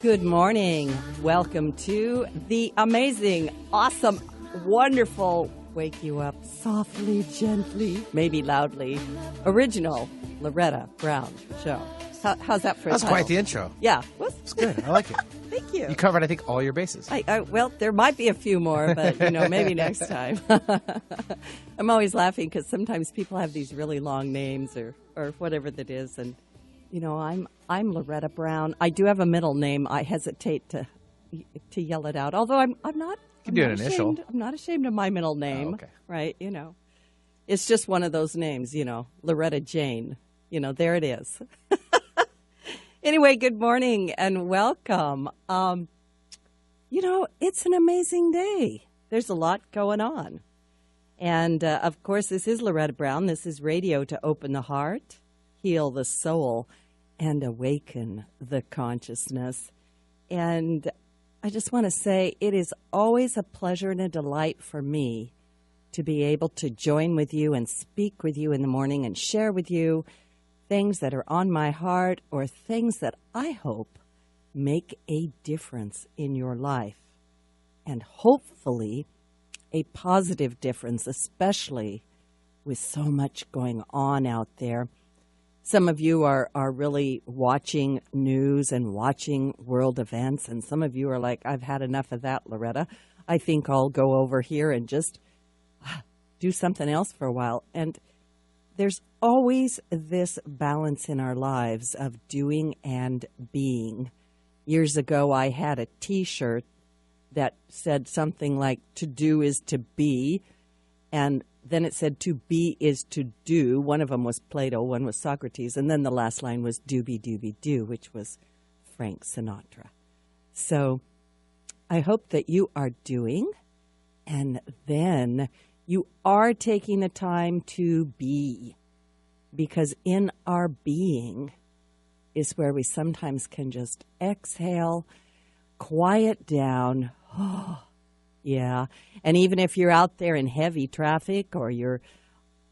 Good morning. Welcome to the amazing, awesome, wonderful, wake you up softly, gently, maybe loudly, original Loretta Brown show. How's that for a That's title? quite the intro. Yeah. It's good. I like it. Thank you. You covered, I think, all your bases. Well, there might be a few more, but, maybe next time. I'm always laughing because sometimes people have these really long names or whatever that is, and I'm Loretta Brown. I do have a middle name. I hesitate to yell it out. Although I'm not. You can do an initial. I'm not ashamed of my middle name. Oh, okay. Right? It's just one of those names. Loretta Jane. There it is. Anyway, good morning and welcome. It's an amazing day. There's a lot going on, and of course, this is Loretta Brown. This is radio to open the heart, heal the soul, and awaken the consciousness. And I just want to say it is always a pleasure and a delight for me to be able to join with you and speak with you in the morning and share with you things that are on my heart or things that I hope make a difference in your life. And hopefully a positive difference, especially with so much going on out there. Some of you are really watching news and watching world events, and some of you are like, I've had enough of that, Loretta. I think I'll go over here and just do something else for a while. And there's always this balance in our lives of doing and being. Years ago, I had a T-shirt that said something like, to do is to be, and then it said, to be is to do. One of them was Plato, one was Socrates, and then the last line was doobie doobie do, which was Frank Sinatra. So I hope that you are doing, and then you are taking the time to be, because in our being is where we sometimes can just exhale, quiet down. Yeah, and even if you're out there in heavy traffic or you're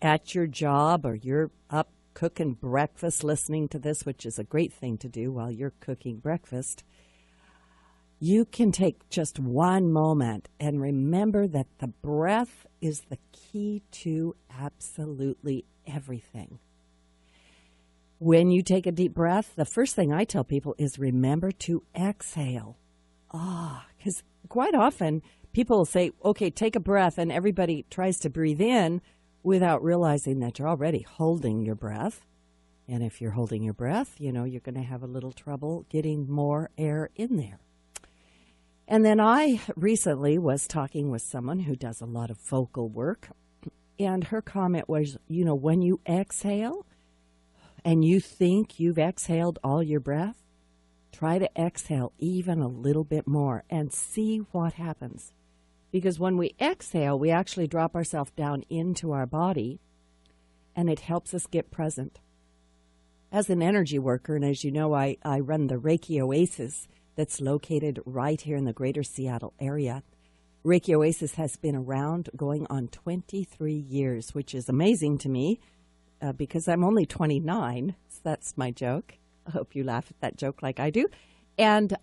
at your job or you're up cooking breakfast listening to this, which is a great thing to do while you're cooking breakfast, you can take just one moment and remember that the breath is the key to absolutely everything. When you take a deep breath, the first thing I tell people is remember to exhale. Because quite often people will say, okay, take a breath, and everybody tries to breathe in without realizing that you're already holding your breath. And if you're holding your breath, you're going to have a little trouble getting more air in there. And then I recently was talking with someone who does a lot of vocal work, and her comment was, when you exhale and you think you've exhaled all your breath, try to exhale even a little bit more and see what happens. Because when we exhale, we actually drop ourselves down into our body, and it helps us get present. As an energy worker, and as you know, I run the Reiki Oasis that's located right here in the greater Seattle area. Reiki Oasis has been around going on 23 years, which is amazing to me because I'm only 29. So that's my joke. I hope you laugh at that joke like I do. And,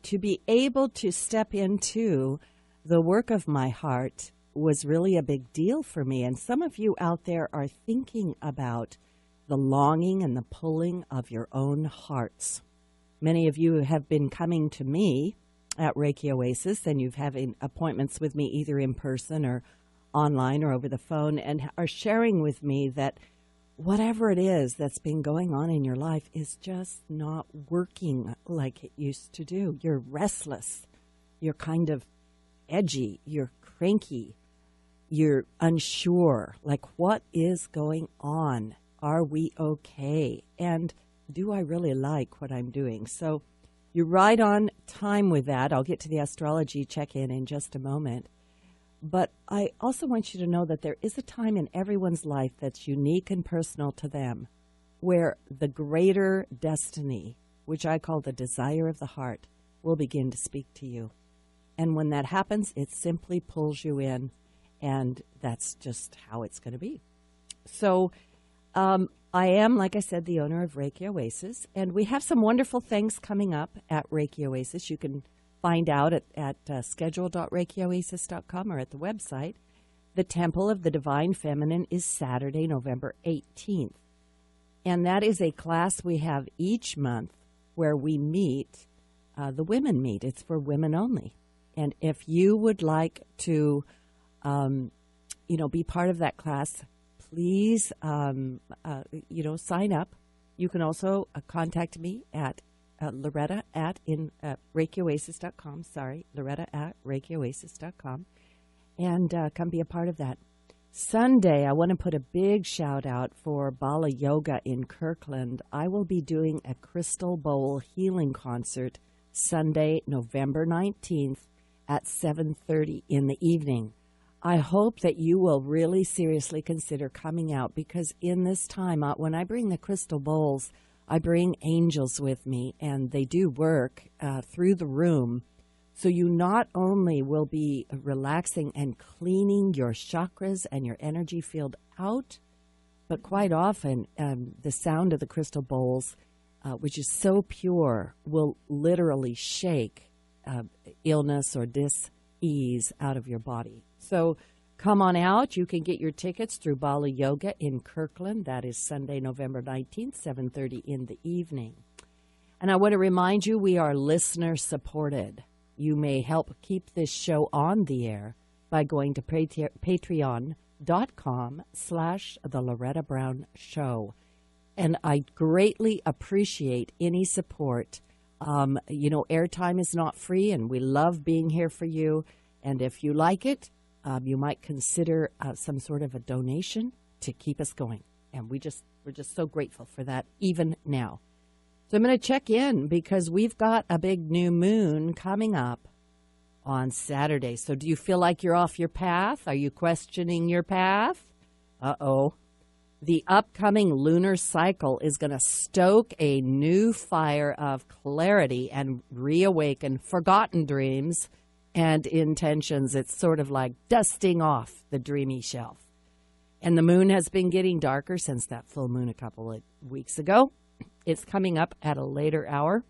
to be able to step into the work of my heart was really a big deal for me. And some of you out there are thinking about the longing and the pulling of your own hearts. Many of you have been coming to me at Reiki Oasis, and you've having appointments with me either in person or online or over the phone, and are sharing with me that whatever it is that's been going on in your life is just not working like it used to do. You're restless. You're kind of edgy. You're cranky. You're unsure. Like, what is going on? Are we okay? And do I really like what I'm doing? So you're right on time with that. I'll get to the astrology check-in in just a moment. But I also want you to know that there is a time in everyone's life that's unique and personal to them, where the greater destiny, which I call the desire of the heart, will begin to speak to you. And when that happens, it simply pulls you in, and that's just how it's going to be. So I am, like I said, the owner of Reiki Oasis, and we have some wonderful things coming up at Reiki Oasis. You can find out at schedule.reikioasis.com or at the website. The Temple of the Divine Feminine is Saturday, November 18th. And that is a class we have each month where we meet, the women meet. It's for women only. And if you would like to, be part of that class, please, sign up. You can also contact me at Loretta at ReikiOasis.com. Sorry, Loretta at ReikiOasis.com. And come be a part of that. Sunday, I want to put a big shout out for Bala Yoga in Kirkland. I will be doing a crystal bowl healing concert Sunday, November 19th at 7:30 in the evening. I hope that you will really seriously consider coming out, because in this time, when I bring the crystal bowls, I bring angels with me, and they do work through the room. So you not only will be relaxing and cleaning your chakras and your energy field out, but quite often the sound of the crystal bowls, which is so pure, will literally shake illness or dis-ease out of your body. So come on out. You can get your tickets through Bala Yoga in Kirkland. That is Sunday, November 19th, 7:30 in the evening. And I want to remind you, we are listener supported. You may help keep this show on the air by going to patreon.com/The Loretta Brown Show. And I greatly appreciate any support. Airtime is not free, and we love being here for you. And if you like it, you might consider some sort of a donation to keep us going. And we're just so grateful for that, even now. So I'm going to check in because we've got a big new moon coming up on Saturday. So do you feel like you're off your path? Are you questioning your path? Uh-oh. The upcoming lunar cycle is going to stoke a new fire of clarity and reawaken forgotten dreams and intentions. It's sort of like dusting off the dreamy shelf. And the moon has been getting darker since that full moon a couple of weeks ago. It's coming up at a later hour.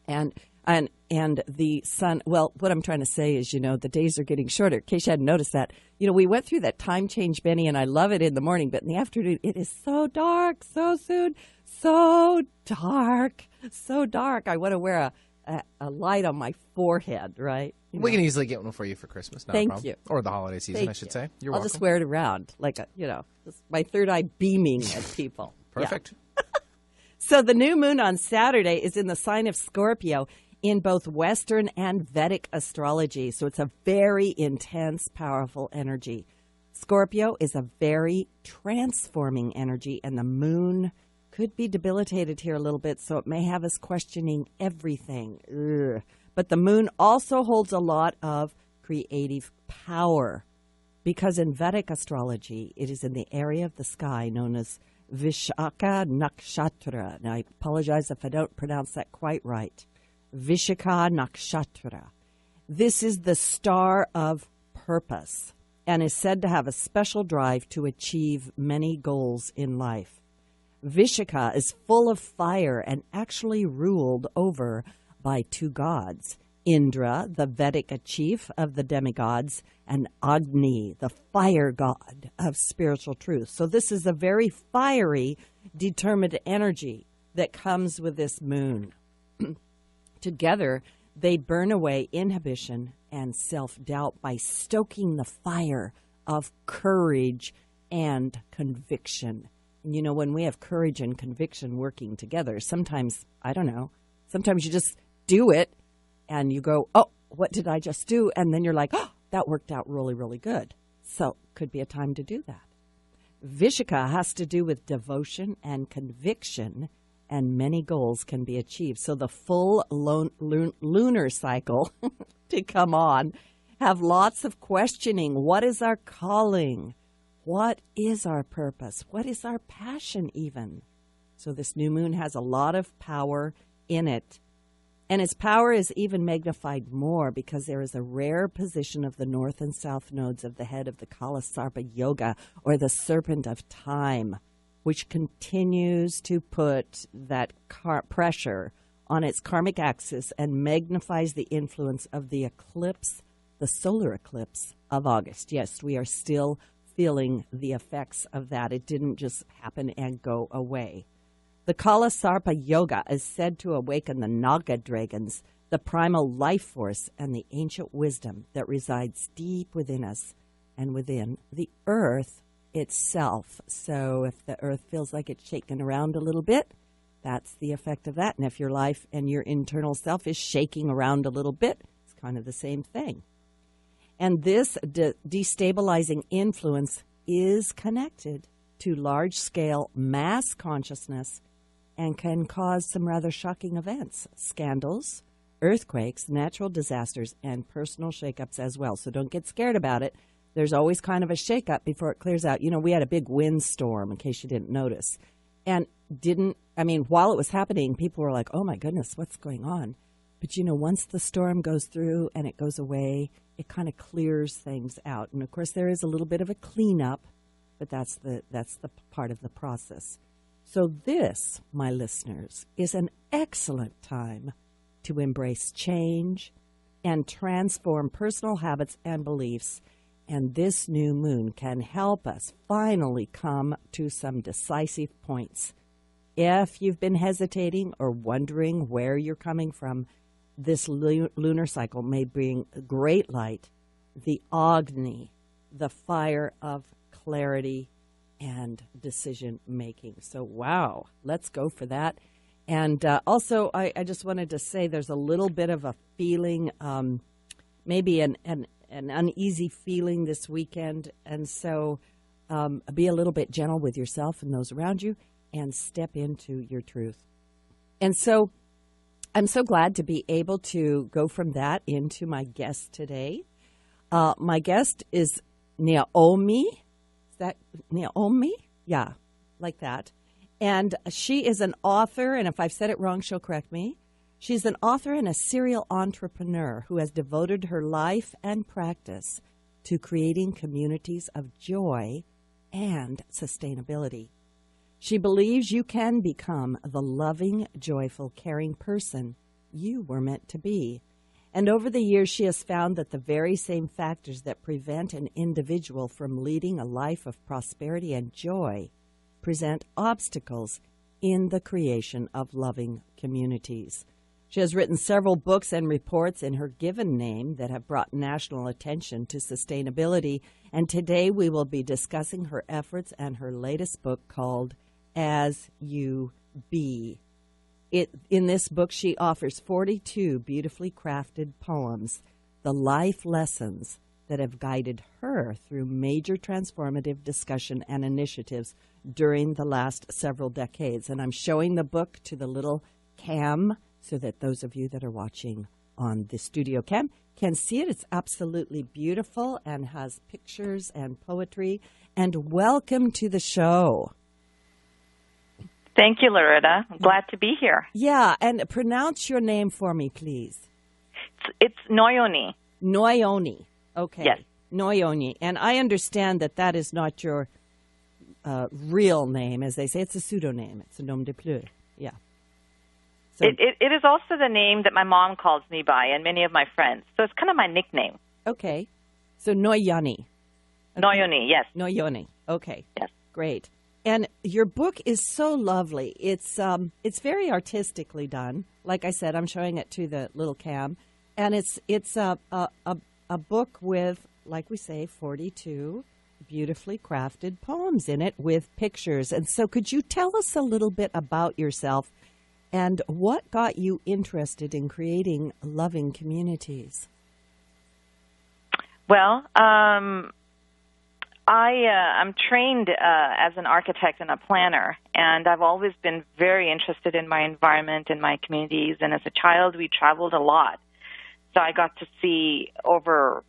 And the sun, well, what I'm trying to say is, the days are getting shorter. In case you hadn't noticed that. We went through that time change, Benny, and I love it in the morning, but in the afternoon, it is so dark, so soon, so dark, so dark. I want to wear a light on my forehead, right? We can easily get one for you for Christmas. Not a problem. You. Or the holiday season, I should say. You're welcome. I'll just wear it around, like my third eye beaming at people. Perfect. Yeah. So the new moon on Saturday is in the sign of Scorpio in both Western and Vedic astrology. So it's a very intense, powerful energy. Scorpio is a very transforming energy, and the moon could be debilitated here a little bit, so it may have us questioning everything. Ugh. But the moon also holds a lot of creative power, because in Vedic astrology, it is in the area of the sky known as Vishaka Nakshatra. Now, I apologize if I don't pronounce that quite right. Vishaka Nakshatra. This is the star of purpose and is said to have a special drive to achieve many goals in life. Vishaka is full of fire and actually ruled over by two gods, Indra, the Vedic chief of the demigods, and Agni, the fire god of spiritual truth. So this is a very fiery, determined energy that comes with this moon. Together, they burn away inhibition and self-doubt by stoking the fire of courage and conviction. And when we have courage and conviction working together, sometimes you just do it and you go, oh, what did I just do? And then you're like, oh, that worked out really, really good. So could be a time to do that. Vishaka has to do with devotion and conviction, and many goals can be achieved. So the full lunar cycle to come on have lots of questioning. What is our calling? What is our purpose? What is our passion even? So this new moon has a lot of power in it. And its power is even magnified more because there is a rare position of the north and south nodes of the head of the Kala Sarpa Yoga, or the serpent of time. which continues to put that pressure on its karmic axis and magnifies the influence of the eclipse, the solar eclipse of August. Yes, we are still feeling the effects of that. It didn't just happen and go away. The Kala Sarpa Yoga is said to awaken the Naga dragons, the primal life force and the ancient wisdom that resides deep within us and within the earth itself. So if the earth feels like it's shaking around a little bit, that's the effect of that. And if your life and your internal self is shaking around a little bit, it's kind of the same thing. And this destabilizing influence is connected to large-scale mass consciousness and can cause some rather shocking events, scandals, earthquakes, natural disasters, and personal shakeups as well. So don't get scared about it. There's always kind of a shakeup before it clears out. You know, we had a big windstorm, in case you didn't notice. And while it was happening, people were like, oh my goodness, what's going on? But, you know, once the storm goes through and it goes away, it kind of clears things out. And, of course, there is a little bit of a cleanup, but that's the part of the process. So this, my listeners, is an excellent time to embrace change and transform personal habits and beliefs. And this new moon can help us finally come to some decisive points. If you've been hesitating or wondering where you're coming from, this lunar cycle may bring great light, the Agni, the fire of clarity and decision making. So, wow, let's go for that. And also, I just wanted to say there's a little bit of a feeling, maybe an uneasy feeling this weekend. And so be a little bit gentle with yourself and those around you and step into your truth. And so I'm so glad to be able to go from that into my guest today. My guest is Noeyoni. Is that Noeyoni? Yeah, like that. And she is an author, and if I've said it wrong, she'll correct me. She's an author and a serial entrepreneur who has devoted her life and practice to creating communities of joy and sustainability. She believes you can become the loving, joyful, caring person you were meant to be. And over the years, she has found that the very same factors that prevent an individual from leading a life of prosperity and joy present obstacles in the creation of loving communities. She has written several books and reports in her given name that have brought national attention to sustainability, and today we will be discussing her efforts and her latest book called As You Be. In this book, she offers 42 beautifully crafted poems, the life lessons that have guided her through major transformative discussion and initiatives during the last several decades. And I'm showing the book to the little cam so that those of you that are watching on the studio cam can see it. It's absolutely beautiful and has pictures and poetry. And welcome to the show. Thank you, Loretta. I'm glad to be here. Yeah, and pronounce your name for me, please. It's Noeyoni. Noeyoni. Okay. Yes. Noeyoni. And I understand that that is not your real name, as they say. It's a pseudonym. It's a nom de plume. Yeah. So, it is also the name that my mom calls me by and many of my friends. So it's kind of my nickname. Okay. So Noeyoni. Okay. Noeyoni, yes. Noeyoni. Okay. Yes. Great. And your book is so lovely. It's very artistically done. Like I said, I'm showing it to the little cam, and it's a book with, like we say, 42 beautifully crafted poems in it with pictures. And so, could you tell us a little bit about yourself and what got you interested in creating loving communities? Well, I'm trained as an architect and a planner, and I've always been very interested in my environment and my communities. And as a child, we traveled a lot. So I got to see over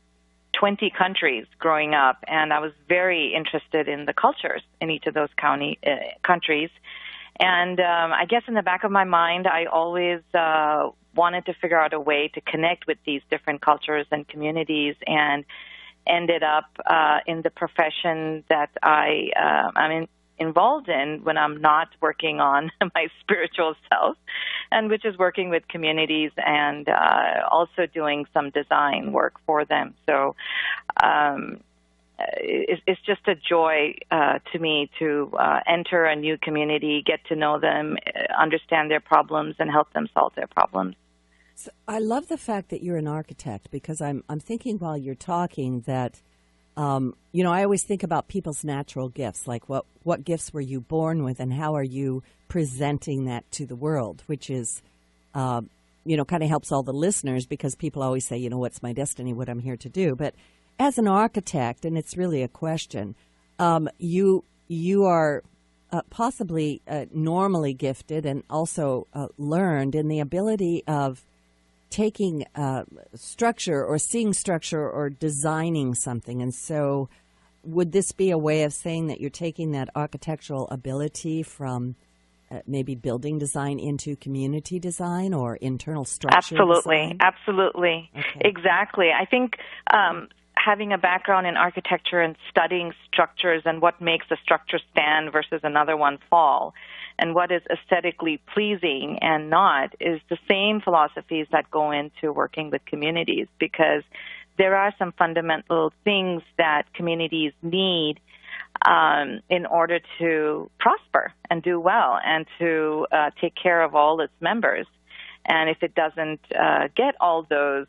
20 countries growing up, and I was very interested in the cultures in each of those countries. And I guess in the back of my mind, I always wanted to figure out a way to connect with these different cultures and communities, and ended up in the profession that I'm involved in when I'm not working on my spiritual self, and which is working with communities and also doing some design work for them. So it's just a joy to me to enter a new community, get to know them, understand their problems, and help them solve their problems. So I love the fact that you're an architect, because I'm thinking while you're talking that, I always think about people's natural gifts, like what gifts were you born with and how are you presenting that to the world, which is, kind of helps all the listeners, because people always say, what's my destiny, what I'm here to do. But as an architect, and it's really a question, you are possibly normally gifted and also learned in the ability of taking structure or seeing structure or designing something. And so would this be a way of saying that you're taking that architectural ability from maybe building design into community design or internal structure design? Absolutely. Okay. Exactly. I think having a background in architecture and studying structures and what makes a structure stand versus another one fall, and what is aesthetically pleasing and not, is the same philosophies that go into working with communities, because there are some fundamental things that communities need in order to prosper and do well and to take care of all its members. And if it doesn't get all those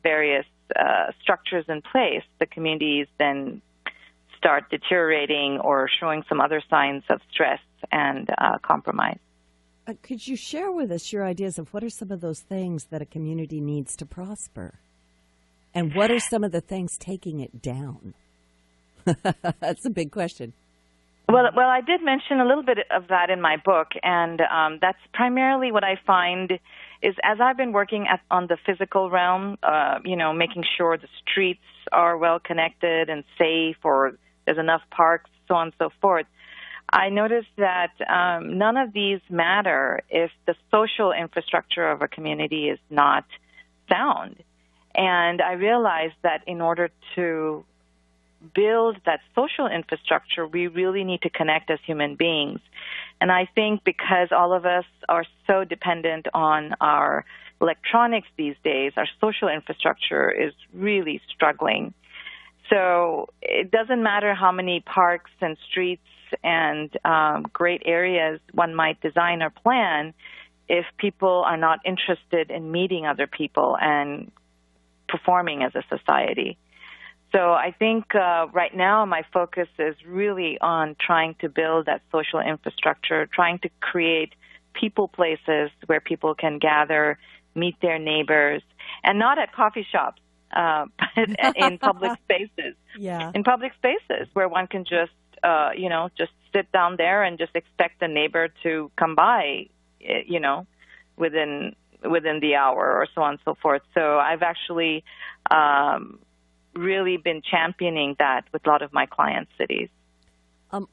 various structures in place, the communities then start deteriorating or showing some other signs of stress and compromise. Could you share with us your ideas of what are some of those things that a community needs to prosper? And what are some of the things taking it down? That's a big question. Well, I did mention a little bit of that in my book, and that's primarily what I find is, as I've been working on the physical realm, making sure the streets are well connected and safe, or there's enough parks, so on and so forth, I noticed that none of these matter if the social infrastructure of a community is not sound. And I realized that in order to build that social infrastructure, we really need to connect as human beings. And I think because all of us are so dependent on our electronics these days, our social infrastructure is really struggling. So it doesn't matter how many parks and streets and great areas one might design or plan if people are not interested in meeting other people and performing as a society. So I think right now my focus is really on trying to build that social infrastructure, trying to create people places where people can gather, meet their neighbors, and not at coffee shops, but in public spaces. Yeah. In public spaces where one can just, just sit down there and just expect the neighbor to come by, within the hour or so on and so forth. So I've actually really been championing that with a lot of my client cities. I'm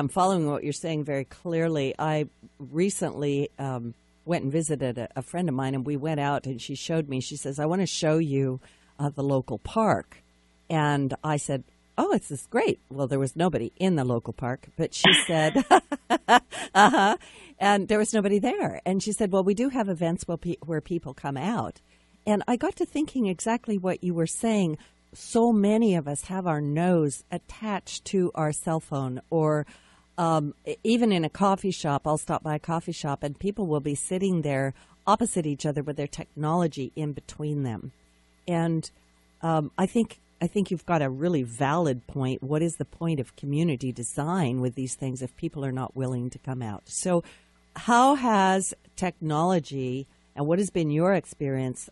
following what you're saying very clearly. I recently went and visited a friend of mine, and we went out, and she showed me. She says, "I want to show you the local park." And I said, "Oh, this is great." Well, there was nobody in the local park, but she said, and there was nobody there. And she said, "Well, we do have events where people come out." And I got to thinking exactly what you were saying. So many of us have our nose attached to our cell phone, or even in a coffee shop. I'll stop by a coffee shop and people will be sitting there opposite each other with their technology in between them. And I think you've got a really valid point. What is the point of community design with these things if people are not willing to come out? So how has technology, and what has been your experience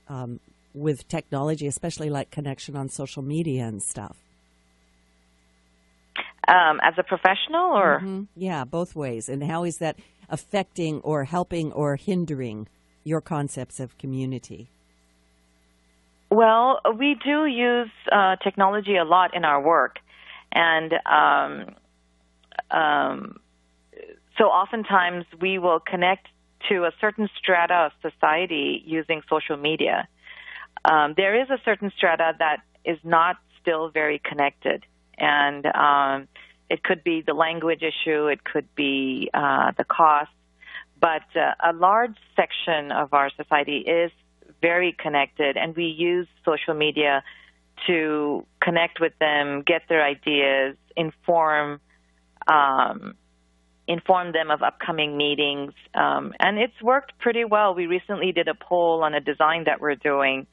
with technology, especially like connection on social media and stuff? As a professional, or? Mm-hmm. Yeah, both ways. And how is that affecting or helping or hindering your concepts of community? Well, we do use technology a lot in our work. And so oftentimes we will connect to a certain strata of society using social media. There is a certain strata that is not still very connected. And It could be the language issue. It could be the cost. But a large section of our society is very connected, and we use social media to connect with them, get their ideas, inform them of upcoming meetings. And it's worked pretty well. We recently did a poll on a design that we're doing,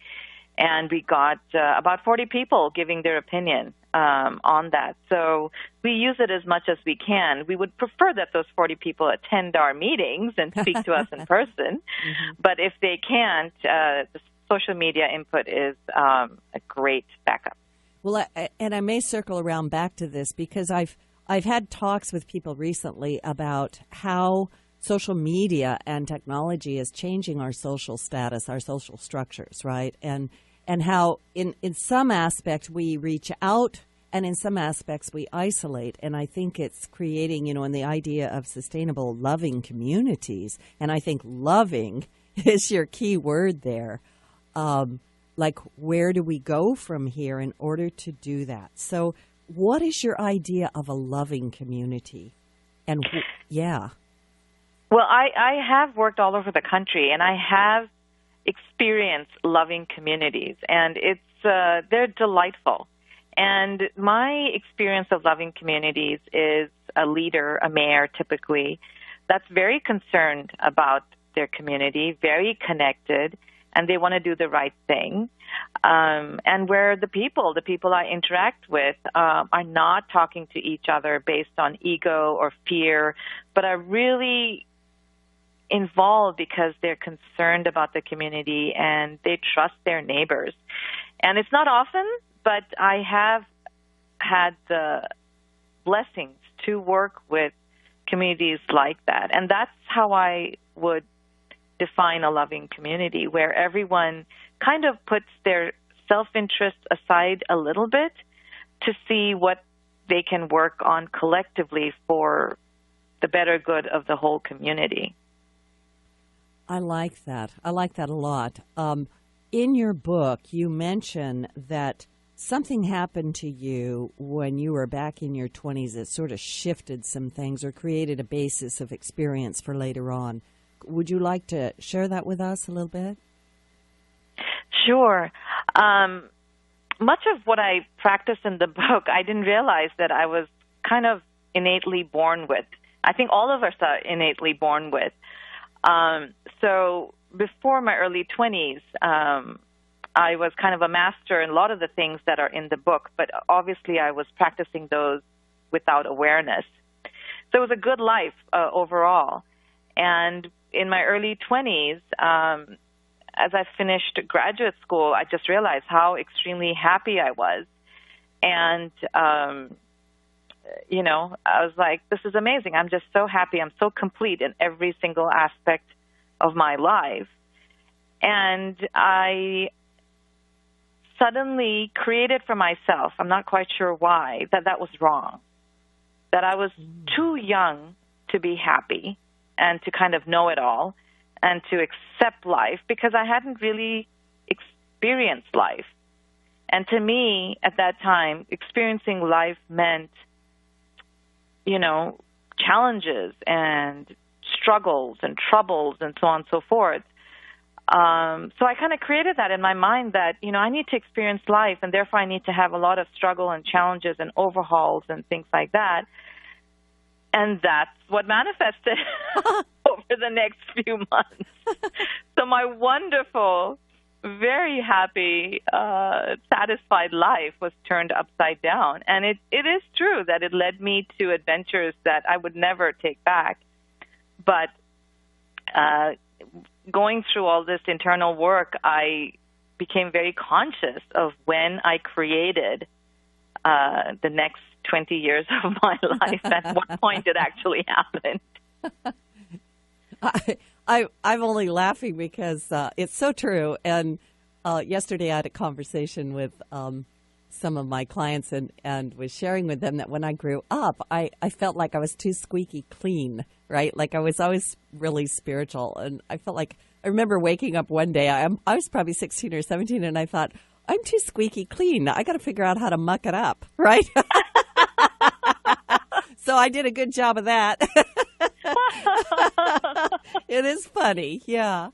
and we got about 40 people giving their opinion on that. So we use it as much as we can. We would prefer that those 40 people attend our meetings and speak to us in person. Mm-hmm. But if they can't, the social media input is a great backup. Well, I may circle around back to this because I've had talks with people recently about how social media and technology is changing our social status, our social structures, right? And how in some aspect we reach out and in some aspects we isolate. And I think it's creating, in the idea of sustainable, loving communities. And I think loving is your key word there. Like, where do we go from here in order to do that? So what is your idea of a loving community? And yeah. Well, I have worked all over the country, and I have experienced loving communities, and they're delightful. And my experience of loving communities is a leader, a mayor typically, that's very concerned about their community, very connected, and they want to do the right thing. And where the people I interact with are not talking to each other based on ego or fear, but are really involved because they're concerned about the community and they trust their neighbors. And it's not often, but I have had the blessings to work with communities like that. And that's how I would define a loving community, where everyone kind of puts their self-interest aside a little bit to see what they can work on collectively for the better good of the whole community. I like that. I like that a lot. In your book, you mention that something happened to you when you were back in your 20s that sort of shifted some things or created a basis of experience for later on. Would you like to share that with us a little bit? Sure. Much of what I practice in the book, I didn't realize that I was kind of innately born with. I think all of us are innately born with. So before my early 20s, I was kind of a master in a lot of the things that are in the book, but obviously I was practicing those without awareness. So it was a good life overall. And in my early 20s, as I finished graduate school, I just realized how extremely happy I was. And, I was like, this is amazing. I'm just so happy. I'm so complete in every single aspect of my life. And I suddenly created for myself, I'm not quite sure why, that was wrong, that I was too young to be happy and to kind of know it all and to accept life because I hadn't really experienced life. And to me, at that time, experiencing life meant, challenges and struggles and troubles and so on and so forth. So I kind of created that in my mind that, I need to experience life, and therefore I need to have a lot of struggle and challenges and overhauls and things like that. And that's what manifested over the next few months. So my wonderful, very happy, satisfied life was turned upside down. And it is true that it led me to adventures that I would never take back. But going through all this internal work, I became very conscious of when I created the next 20 years of my life, at what point it actually happened. I'm only laughing because it's so true. And yesterday I had a conversation with some of my clients and was sharing with them that when I grew up, I felt like I was too squeaky clean, right? Like I was always really spiritual. And I felt like, I remember waking up one day, I was probably 16 or 17, and I thought, I'm too squeaky clean. I got to figure out how to muck it up, right? So I did a good job of that. It is funny, yeah.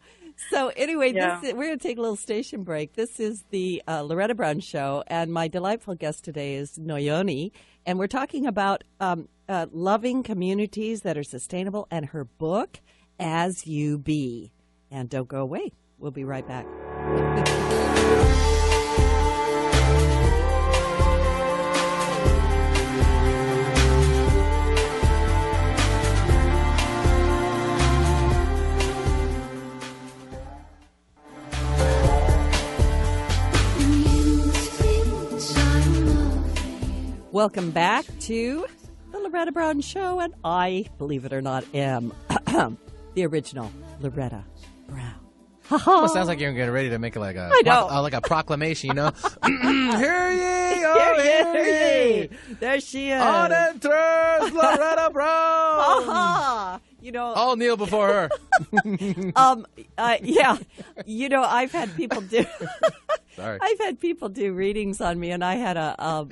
So anyway, we're going to take a little station break. This is the Loretta Brown Show, and my delightful guest today is Noeyoni, and we're talking about loving communities that are sustainable and her book, As You Be. And don't go away. We'll be right back. Welcome back to the Loretta Brown Show, and I, believe it or not, am the original Loretta Brown. Well, it sounds like you're getting ready to make like a proclamation, you know? Hear ye, oh, hear ye. There she is. On enters Loretta Brown. You know, I'll kneel before her. Yeah. You know, I've had people do. Sorry. I've had people do readings on me, and I had a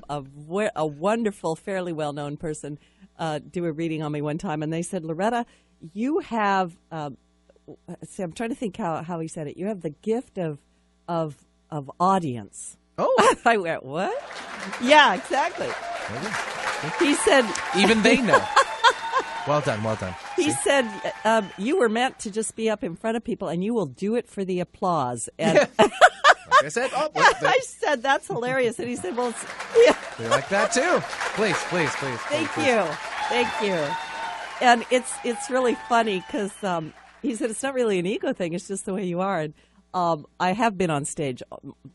wonderful, fairly well-known person do a reading on me one time, and they said, Loretta, you have. See, I'm trying to think how he said it. You have the gift of audience. Oh. I went, what? Yeah, exactly. He said. Even they know. Well done, well done. He said, you were meant to just be up in front of people, and you will do it for the applause. And like I said, I said, that's hilarious. And he said, well, we like that too. Please. Thank you. And it's really funny because he said it's not really an ego thing. It's just the way you are. And I have been on stage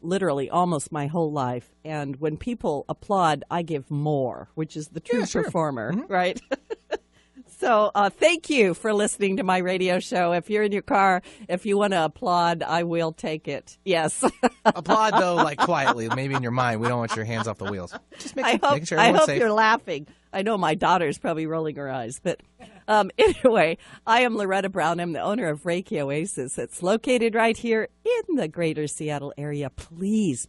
literally almost my whole life. And when people applaud, I give more, which is the true performer, right? So thank you for listening to my radio show. If you're in your car, if you want to applaud, I will take it. Yes. Applaud, though, like quietly, maybe in your mind. We don't want your hands off the wheels. Just making sure I everyone's hope safe. You're laughing. I know my daughter's probably rolling her eyes. But anyway, I am Loretta Brown. I'm the owner of Reiki Oasis. It's located right here in the greater Seattle area. Please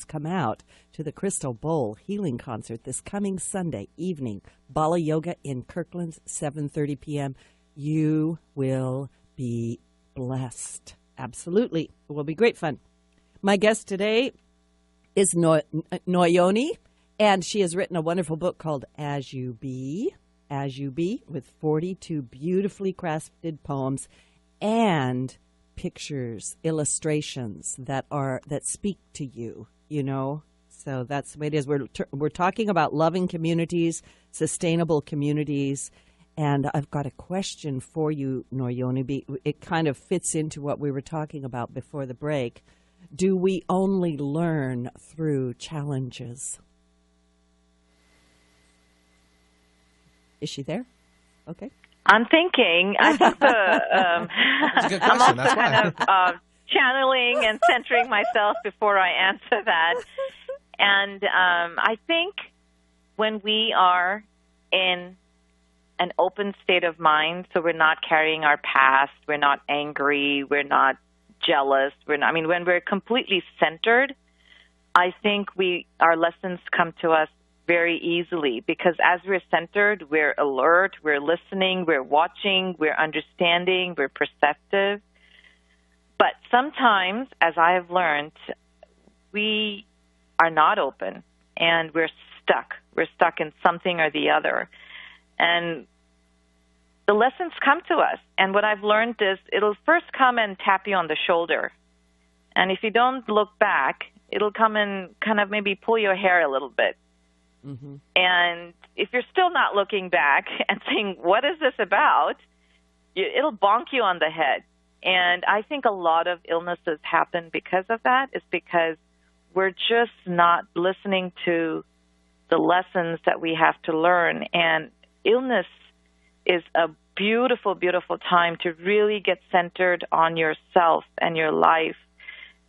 come out to the Crystal Bowl Healing Concert this coming Sunday evening. Bala Yoga in Kirkland's, 7:30 p.m. You will be blessed. Absolutely. It will be great fun. My guest today is Noeyoni, and she has written a wonderful book called As You Be, with 42 beautifully crafted poems and pictures, illustrations that speak to you, you know. So that's the way it is. We're talking about loving communities, sustainable communities, and I've got a question for you, Noeyoni. It kind of fits into what we were talking about before the break. Do we only learn through challenges? Is she there? Okay. I'm thinking. I think That's a good question. I'm also kind of channeling and centering myself before I answer that. And I think when we are in an open state of mind, so we're not carrying our past, we're not angry, we're not jealous, when we're completely centered, I think our lessons come to us very easily, because as we're centered, we're alert, we're listening, we're watching, we're understanding, we're perceptive. But sometimes, as I have learned, we are not open, and we're stuck. We're stuck in something or the other. And the lessons come to us. And what I've learned is it'll first come and tap you on the shoulder. And if you don't look back, it'll come and kind of maybe pull your hair a little bit. Mm-hmm. And if you're still not looking back and saying, what is this about? It'll bonk you on the head. And I think a lot of illnesses happen because of that. It's because we're just not listening to the lessons that we have to learn. And illness is a beautiful, beautiful time to really get centered on yourself and your life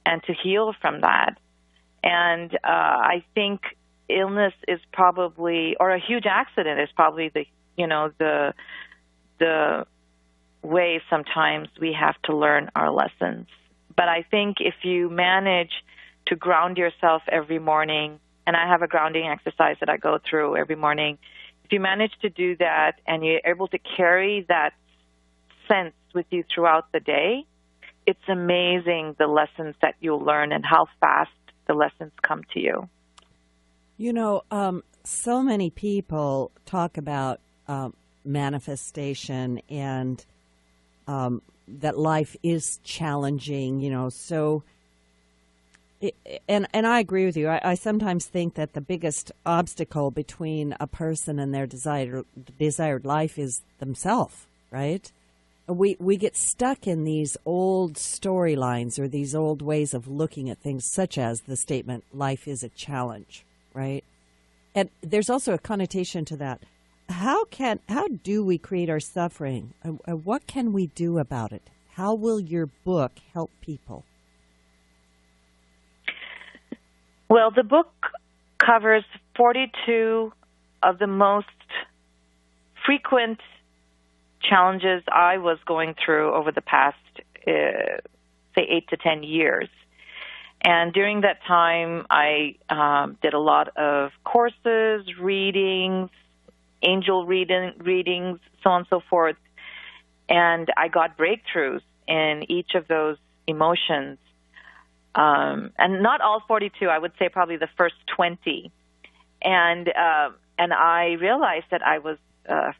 and to heal from that. And I think illness is probably, or a huge accident is probably the way sometimes we have to learn our lessons. But I think if you manage to ground yourself every morning, and I have a grounding exercise that I go through every morning. if you manage to do that and you're able to carry that sense with you throughout the day, it's amazing the lessons that you'll learn and how fast the lessons come to you. You know, so many people talk about manifestation and that life is challenging, you know, so, and I agree with you. I sometimes think that the biggest obstacle between a person and their desired life is themselves, right? We get stuck in these old storylines or these old ways of looking at things, such as the statement, life is a challenge, right? And there's also a connotation to that. How do we create our suffering? What can we do about it? How will your book help people? Well, the book covers 42 of the most frequent challenges I was going through over the past, say, 8 to 10 years. And during that time, I did a lot of courses, readings, angel readings, so on and so forth. And I got breakthroughs in each of those emotions. And not all 42, I would say probably the first 20. And I realized that I was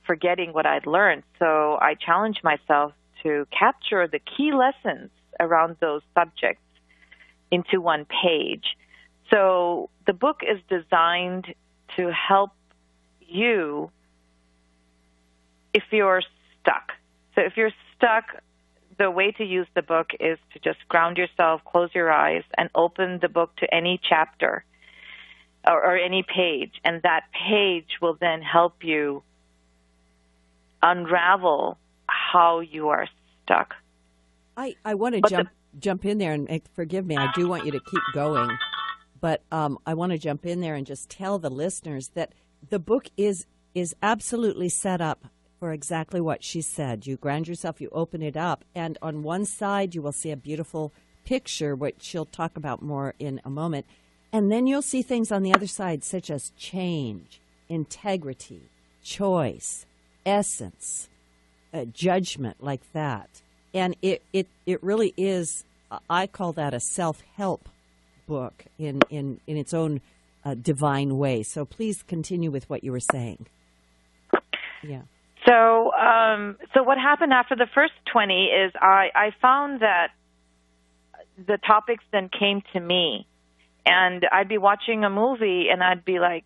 forgetting what I'd learned. So I challenged myself to capture the key lessons around those subjects into one page. So the book is designed to help you if you're stuck. So if you're stuck, the way to use the book is to just ground yourself, close your eyes, and open the book to any chapter or any page. And that page will then help you unravel how you are stuck. I want to jump in there, and forgive me, I do want you to keep going. But I want to jump in there and just tell the listeners that the book is absolutely set up for exactly what she said. You ground yourself, you open it up, and on one side you will see a beautiful picture, which she'll talk about more in a moment. And then you'll see things on the other side, such as change, integrity, choice, essence, judgment, like that. And it really is, I call that a self-help book in its own divine way. So please continue with what you were saying. Yeah. So what happened after the first 20 is I found that the topics then came to me, and I'd be watching a movie and I'd be like,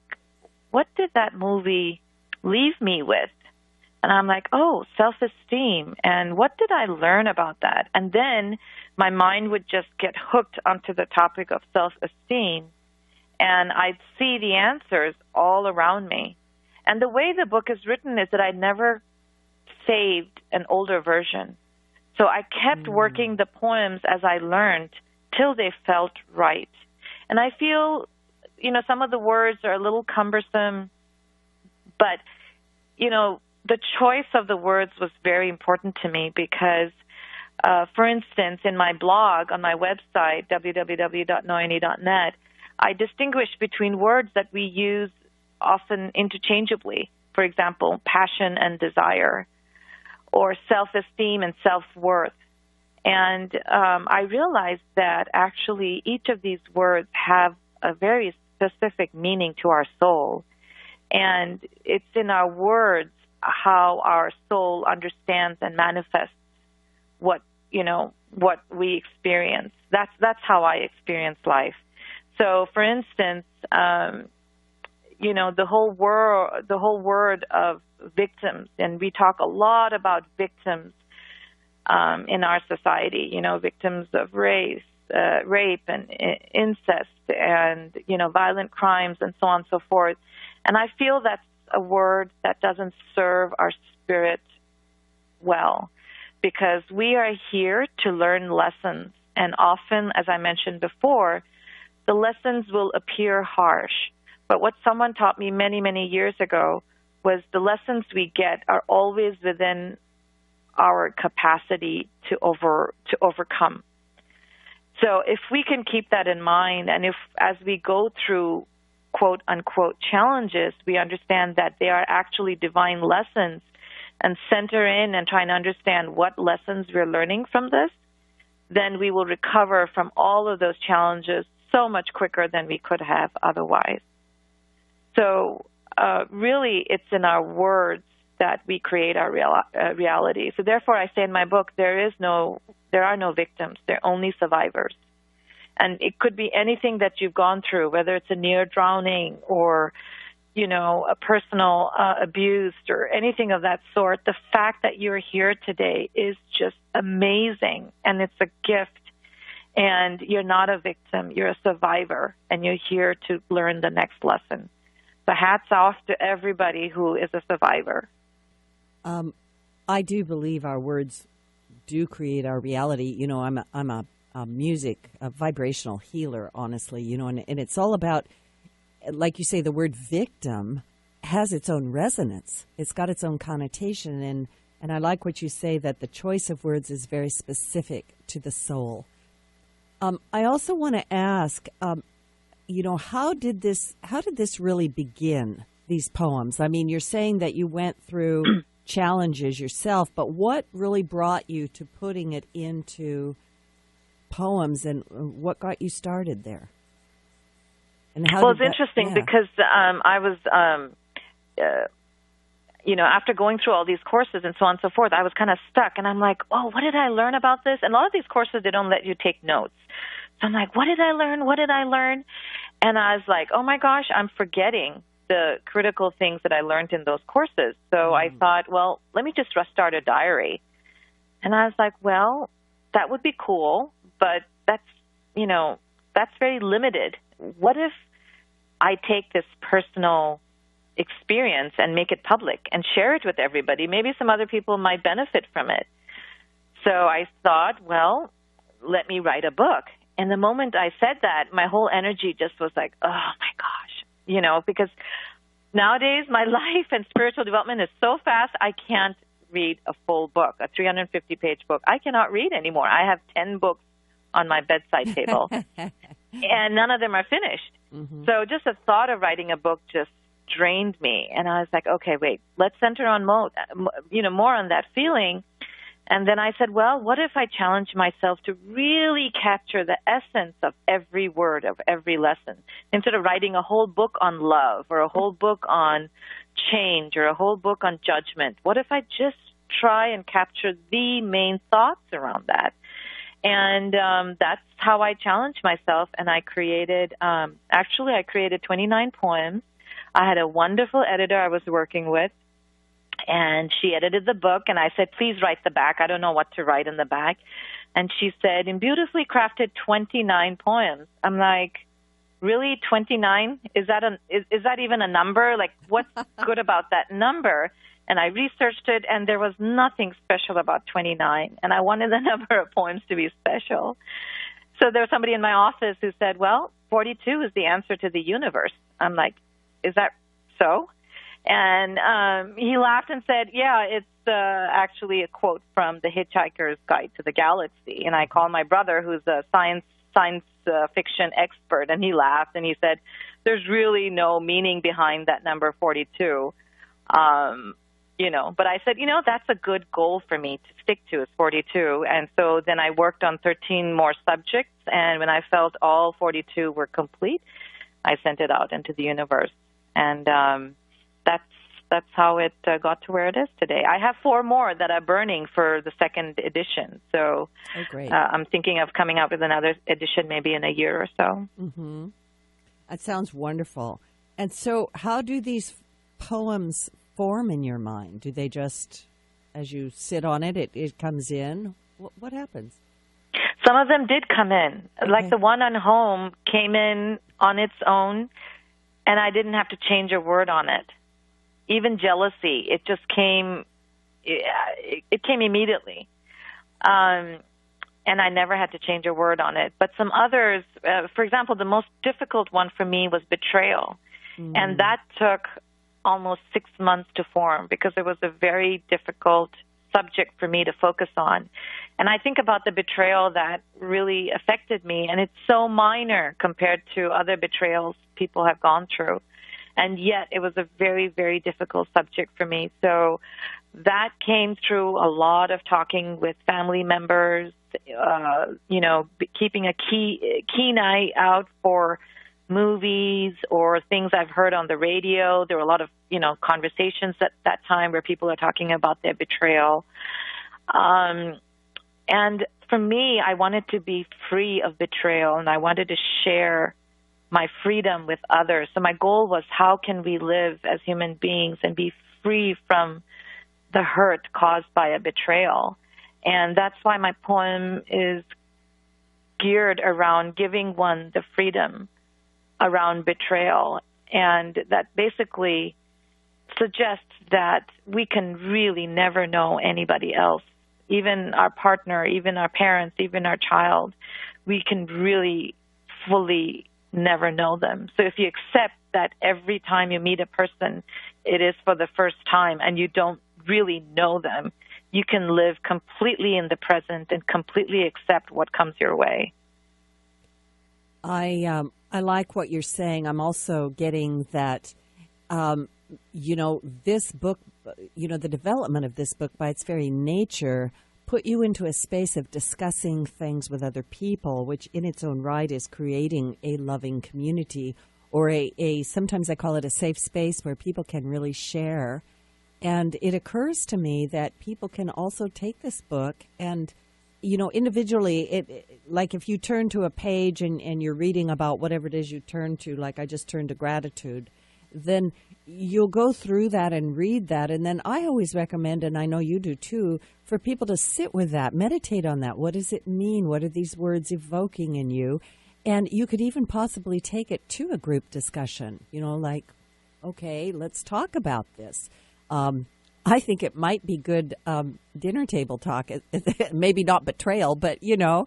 what did that movie leave me with? And I'm like, oh, self-esteem. And what did I learn about that? And then my mind would just get hooked onto the topic of self-esteem, and I'd see the answers all around me. And the way the book is written is that I never saved an older version. So I kept working the poems as I learned till they felt right. And I feel, some of the words are a little cumbersome, but, the choice of the words was very important to me because, for instance, in my blog on my website, www.noeyoni.net, I distinguish between words that we use often interchangeably. For example, passion and desire, or self-esteem and self-worth. And I realized that actually each of these words have a very specific meaning to our soul. And it's in our words how our soul understands and manifests what we experience. That's how I experience life. So, for instance, the whole word of victims, and we talk a lot about victims in our society. Victims of rape and incest, and violent crimes, and so on and so forth. And I feel that's a word that doesn't serve our spirit well, because we are here to learn lessons. And often, as I mentioned before, the lessons will appear harsh. But what someone taught me many, many years ago was the lessons we get are always within our capacity to overcome. So if we can keep that in mind, and if as we go through quote-unquote challenges, we understand that they are actually divine lessons and center in and try and understand what lessons we're learning from this, then we will recover from all of those challenges so much quicker than we could have otherwise. So really, it's in our words that we create our reality. So therefore, I say in my book, there are no victims. There are only survivors. And it could be anything that you've gone through, whether it's a near drowning or, a personal abuse or anything of that sort. The fact that you're here today is just amazing, and it's a gift. And you're not a victim. You're a survivor, and you're here to learn the next lesson. So hats off to everybody who is a survivor. I do believe our words do create our reality. I'm a vibrational healer, honestly, and it's all about, like you say, the word victim has its own resonance. It's got its own connotation. And I like what you say, that the choice of words is very specific to the soul. I also want to ask, how did this really begin, these poems? I mean, you're saying that you went through challenges yourself, but what really brought you to putting it into poems, and what got you started there? And how it's interesting because I was, after going through all these courses and so on and so forth, I was kind of stuck, and I'm like, oh, what did I learn about this? And a lot of these courses, they don't let you take notes. So I'm like, what did I learn? What did I learn? And I was like, oh my gosh, I'm forgetting the critical things that I learned in those courses. So I thought, well, let me just start a diary. And I was like, well, that would be cool, but that's very limited. What if I take this personal experience and make it public and share it with everybody? Maybe some other people might benefit from it. So I thought, well, let me write a book. And the moment I said that, my whole energy just was like, oh my gosh, because nowadays my life and spiritual development is so fast, I can't read a full book, a 350-page book. I cannot read anymore. I have 10 books on my bedside table, and none of them are finished. Mm-hmm. So just the thought of writing a book just drained me. And I was like, okay, wait, let's center on more on that feeling. And then I said, well, what if I challenge myself to really capture the essence of every word of every lesson? Instead of writing a whole book on love or a whole book on change or a whole book on judgment, what if I just try and capture the main thoughts around that? And that's how I challenged myself. And I created, I created 29 poems. I had a wonderful editor I was working with, and she edited the book, and I said, please write the back. I don't know what to write in the back. And she said, in beautifully crafted 29 poems. I'm like, really, 29? Is that even a number? Like, what's good about that number? And I researched it, and there was nothing special about 29, and I wanted the number of poems to be special. So there was somebody in my office who said, well, 42 is the answer to the universe. I'm like, is that so? And he laughed and said, yeah, it's actually a quote from The Hitchhiker's Guide to the Galaxy. And I called my brother, who's a science fiction expert, and he laughed and he said, there's really no meaning behind that number 42. But I said, that's a good goal for me to stick to, is 42. And so then I worked on 13 more subjects, and when I felt all 42 were complete, I sent it out into the universe. And that's how it got to where it is today. I have 4 more that are burning for the second edition. So great. I'm thinking of coming out with another edition maybe in a year or so. Mm-hmm. That sounds wonderful. And so how do these poems form in your mind? Do they just, as you sit on it, it comes in? What happens? Some of them did come in. Okay. Like the one on home came in on its own, and I didn't have to change a word on it. Even jealousy, it just came, it came immediately. And I never had to change a word on it. But some others, for example, the most difficult one for me was betrayal. Mm. And that took almost 6 months to form because it was a very difficult subject for me to focus on. And I think about the betrayal that really affected me, and it's so minor compared to other betrayals people have gone through. And yet it was a very, very difficult subject for me. So that came through a lot of talking with family members, keeping a keen eye out for movies or things I've heard on the radio. There were a lot of, conversations at that time where people are talking about their betrayal. And for me, I wanted to be free of betrayal, and I wanted to share my freedom with others. So my goal was, how can we live as human beings and be free from the hurt caused by a betrayal? And that's why my poem is geared around giving one the freedom around betrayal. And that basically suggests that we can really never know anybody else, even our partner, even our parents, even our child. We can really fully never know them. So if you accept that every time you meet a person, it is for the first time and you don't really know them, you can live completely in the present and completely accept what comes your way. I like what you're saying. I'm also getting that, this book, the development of this book by its very nature put you into a space of discussing things with other people, which in its own right is creating a loving community, or a sometimes I call it a safe space where people can really share. And it occurs to me that people can also take this book and, individually, like if you turn to a page and you're reading about whatever it is you turn to, like I just turned to gratitude, then you'll go through that and read that. And then I always recommend, and I know you do too, for people to sit with that, meditate on that. What does it mean? What are these words evoking in you? And you could even possibly take it to a group discussion, like, okay, let's talk about this. I think it might be good dinner table talk, maybe not betrayal, but, to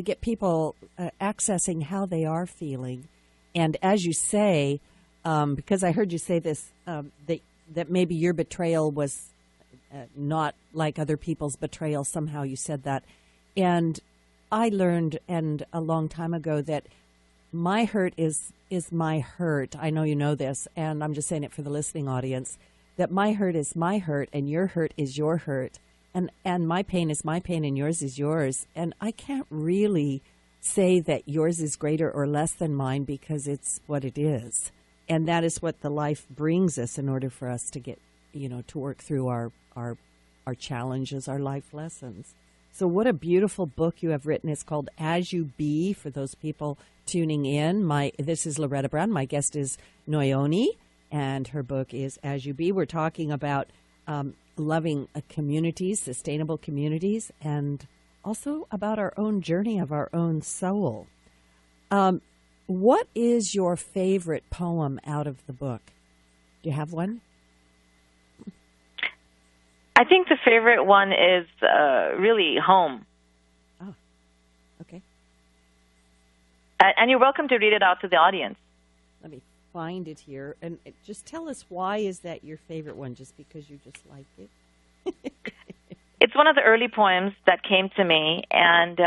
get people accessing how they are feeling. And as you say, because I heard you say this, that maybe your betrayal was not like other people's betrayal. Somehow you said that. And I learned, and a long time ago, that my hurt is my hurt. I know you know this, and I'm just saying it for the listening audience, that my hurt is my hurt, and your hurt is your hurt. And my pain is my pain, and yours is yours. And I can't really say that yours is greater or less than mine, because it's what it is. And that is what the life brings us in order for us to get, to work through our challenges, our life lessons. So what a beautiful book you have written. It's called As You Be, for those people tuning in. This is Loretta Brown. My guest is Noeyoni, and her book is As You Be. We're talking about loving communities, sustainable communities, and also about our own journey of our own soul. What is your favorite poem out of the book? Do you have one? I think the favorite one is really home. Oh, okay. And you're welcome to read it out to the audience. Let me find it here. And just tell us, why is that your favorite one? Just because you just like it? It's one of the early poems that came to me, and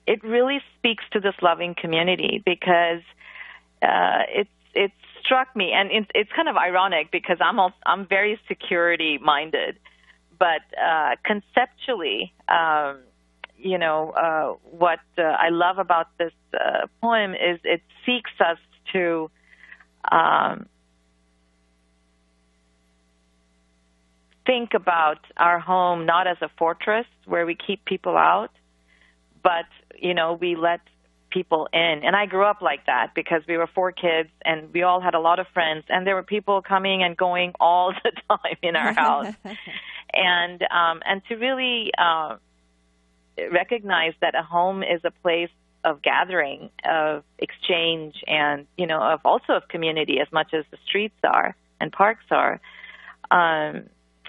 it really speaks to this loving community, because it struck me, and it's kind of ironic because I'm very security minded, but conceptually, what I love about this poem is it seeks us to think about our home not as a fortress where we keep people out, but, we let people in. And I grew up like that because we were 4 kids and we all had a lot of friends, and there were people coming and going all the time in our house. And to really recognize that a home is a place of gathering, of exchange, and, of community as much as the streets are and parks are.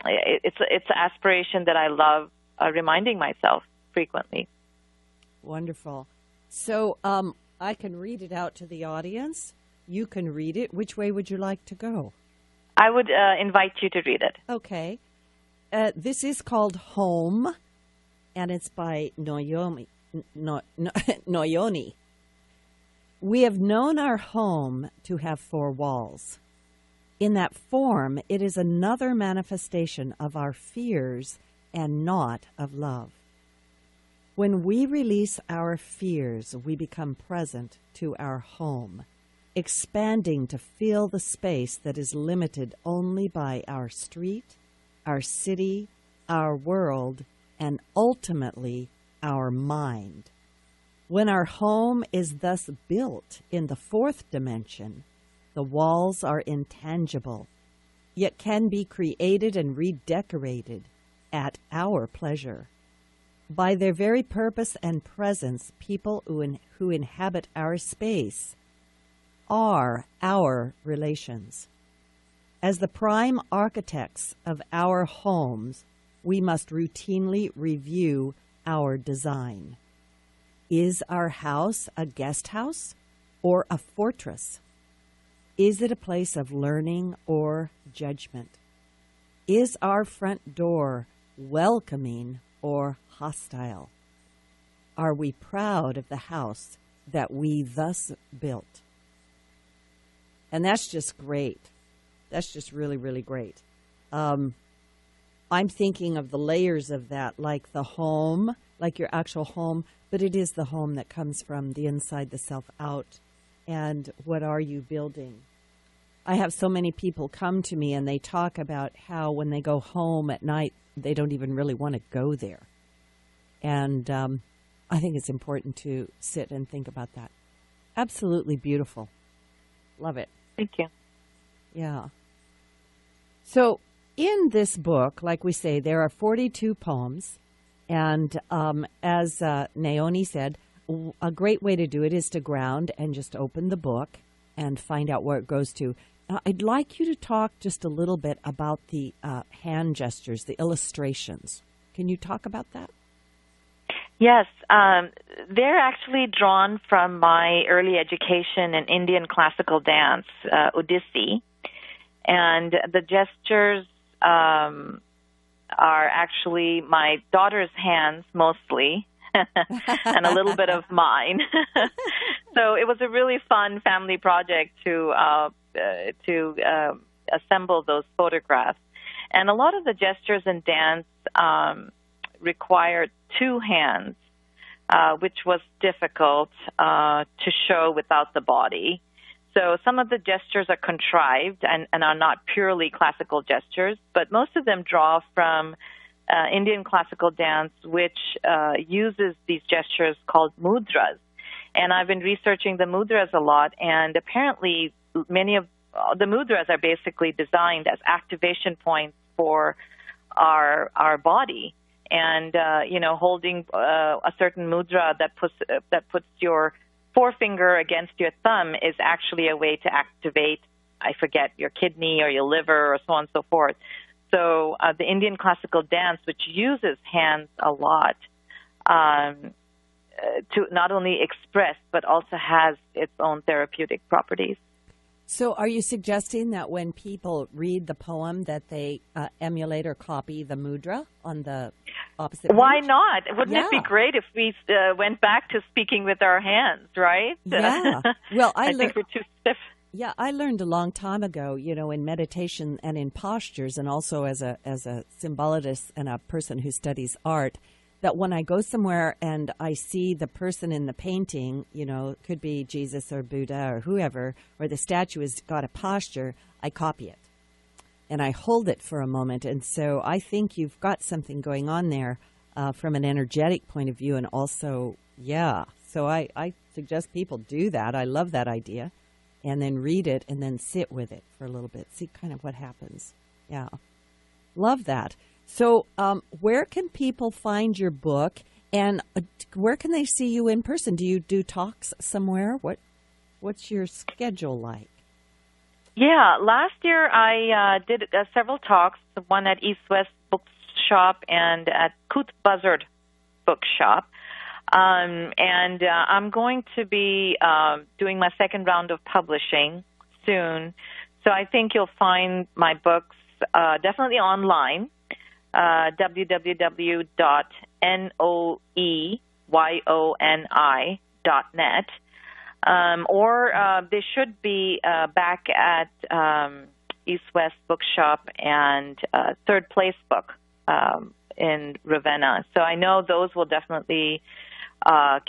It's an aspiration that I love reminding myself frequently. Wonderful. So I can read it out to the audience. You can read it. Which way would you like to go? I would invite you to read it. Okay. this is called Home, and it's by Noeyoni. Noeyoni. We have known our home to have four walls. In that form, it is another manifestation of our fears and not of love. When we release our fears, we become present to our home, expanding to fill the space that is limited only by our street, our city, our world, and ultimately our mind. When our home is thus built in the fourth dimension, the walls are intangible, yet can be created and redecorated at our pleasure. By their very purpose and presence, people who inhabit our space are our relations. As the prime architects of our homes, we must routinely review our design. Is our house a guest house or a fortress? Is it a place of learning or judgment? Is our front door welcoming or hostile? Are we proud of the house that we thus built? And that's just great. That's just really, really great. I'm thinking of the layers of that, like the home, like your actual home, but it is the home that comes from the inside, the self out. And what are you building? I have so many people come to me and they talk about how when they go home at night, they don't even really want to go there. And I think it's important to sit and think about that. Absolutely beautiful. Love it. Thank you. Yeah. So in this book, like we say, there are 42 poems. And as Noeyoni said, a great way to do it is to ground and just open the book and find out where it goes to. I'd like you to talk just a little bit about the hand gestures, the illustrations. Can you talk about that? Yes, they're actually drawn from my early education in Indian classical dance, Odissi. And the gestures are actually my daughter's hands mostly, and a little bit of mine. So it was a really fun family project to assemble those photographs. And a lot of the gestures in dance required two hands, which was difficult to show without the body. So some of the gestures are contrived and are not purely classical gestures, but most of them draw from Indian classical dance, which uses these gestures called mudras. And I've been researching the mudras a lot, and apparently many of the mudras are basically designed as activation points for our body. And holding a certain mudra that puts your forefinger against your thumb is actually a way to activate, I forget, your kidney or your liver or so on and so forth. So the Indian classical dance, which uses hands a lot, to not only express but also has its own therapeutic properties. So are you suggesting that when people read the poem that they emulate or copy the mudra on the opposite Why page? not? Wouldn't it be great if we went back to speaking with our hands, right? Yeah. Well, I think we're too stiff. Yeah, I learned a long time ago, in meditation and in postures, and also as a symbologist and a person who studies art, that when I go somewhere and I see the person in the painting, it could be Jesus or Buddha or whoever, or the statue has got a posture, I copy it. And I hold it for a moment. And so I think you've got something going on there from an energetic point of view. And also, so I suggest people do that. I love that idea. And then read it and then sit with it for a little bit. See kind of what happens. Yeah. Love that. So where can people find your book, and where can they see you in person? Do you do talks somewhere? What's your schedule like? Yeah, last year I did several talks, one at East West Bookshop and at Coot Buzzard Bookshop. And I'm going to be doing my second round of publishing soon. So I think you'll find my books definitely online. www.noeyoni.net. Or they should be back at East West Bookshop and Third Place Book in Ravenna. So I know those will definitely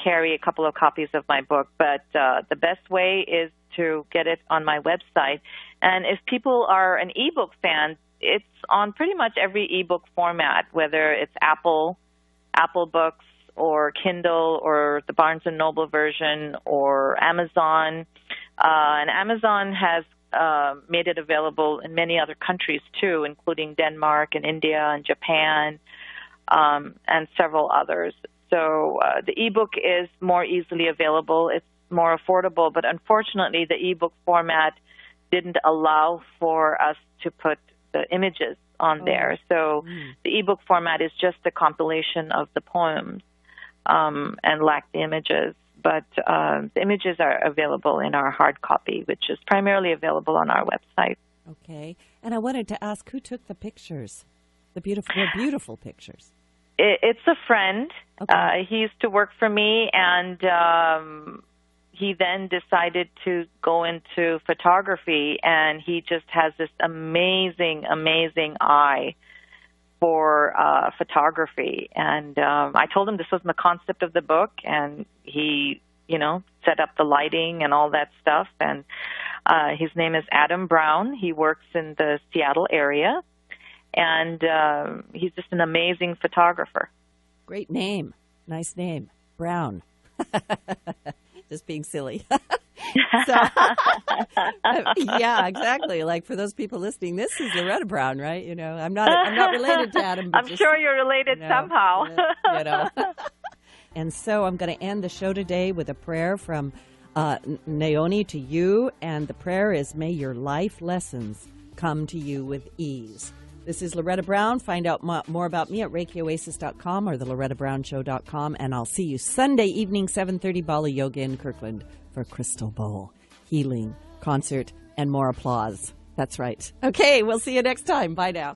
carry a couple of copies of my book, but the best way is to get it on my website. And if people are an ebook fan, it's on pretty much every ebook format, whether it's Apple Books or Kindle or the Barnes & Noble version or Amazon. And Amazon has made it available in many other countries too, including Denmark and India and Japan and several others. So the ebook is more easily available. It's more affordable, but unfortunately the ebook format didn't allow for us to put the images on there. So the ebook format is just a compilation of the poems and lack the images. But the images are available in our hard copy, which is primarily available on our website. Okay. And I wanted to ask, who took the pictures? The beautiful pictures. It's a friend. Okay. He used to work for me, and he then decided to go into photography, and he just has this amazing eye for photography. And I told him this wasn't the concept of the book, and he, set up the lighting and all that stuff. And his name is Adam Brown. He works in the Seattle area, and he's just an amazing photographer. Great name. Nice name. Brown. Just being silly. So, yeah, exactly. Like for those people listening, this is Loretta Brown, right? I'm not related to Adam. But I'm sure you're related somehow. And so I'm going to end the show today with a prayer from Noeyoni to you, and the prayer is, may your life lessons come to you with ease. This is Loretta Brown. Find out more about me at ReikiOasis.com or thelorettabrownshow.com, and I'll see you Sunday evening, 7:30, Bala Yoga in Kirkland for Crystal Bowl, healing, concert, and more applause. That's right. Okay, we'll see you next time. Bye now.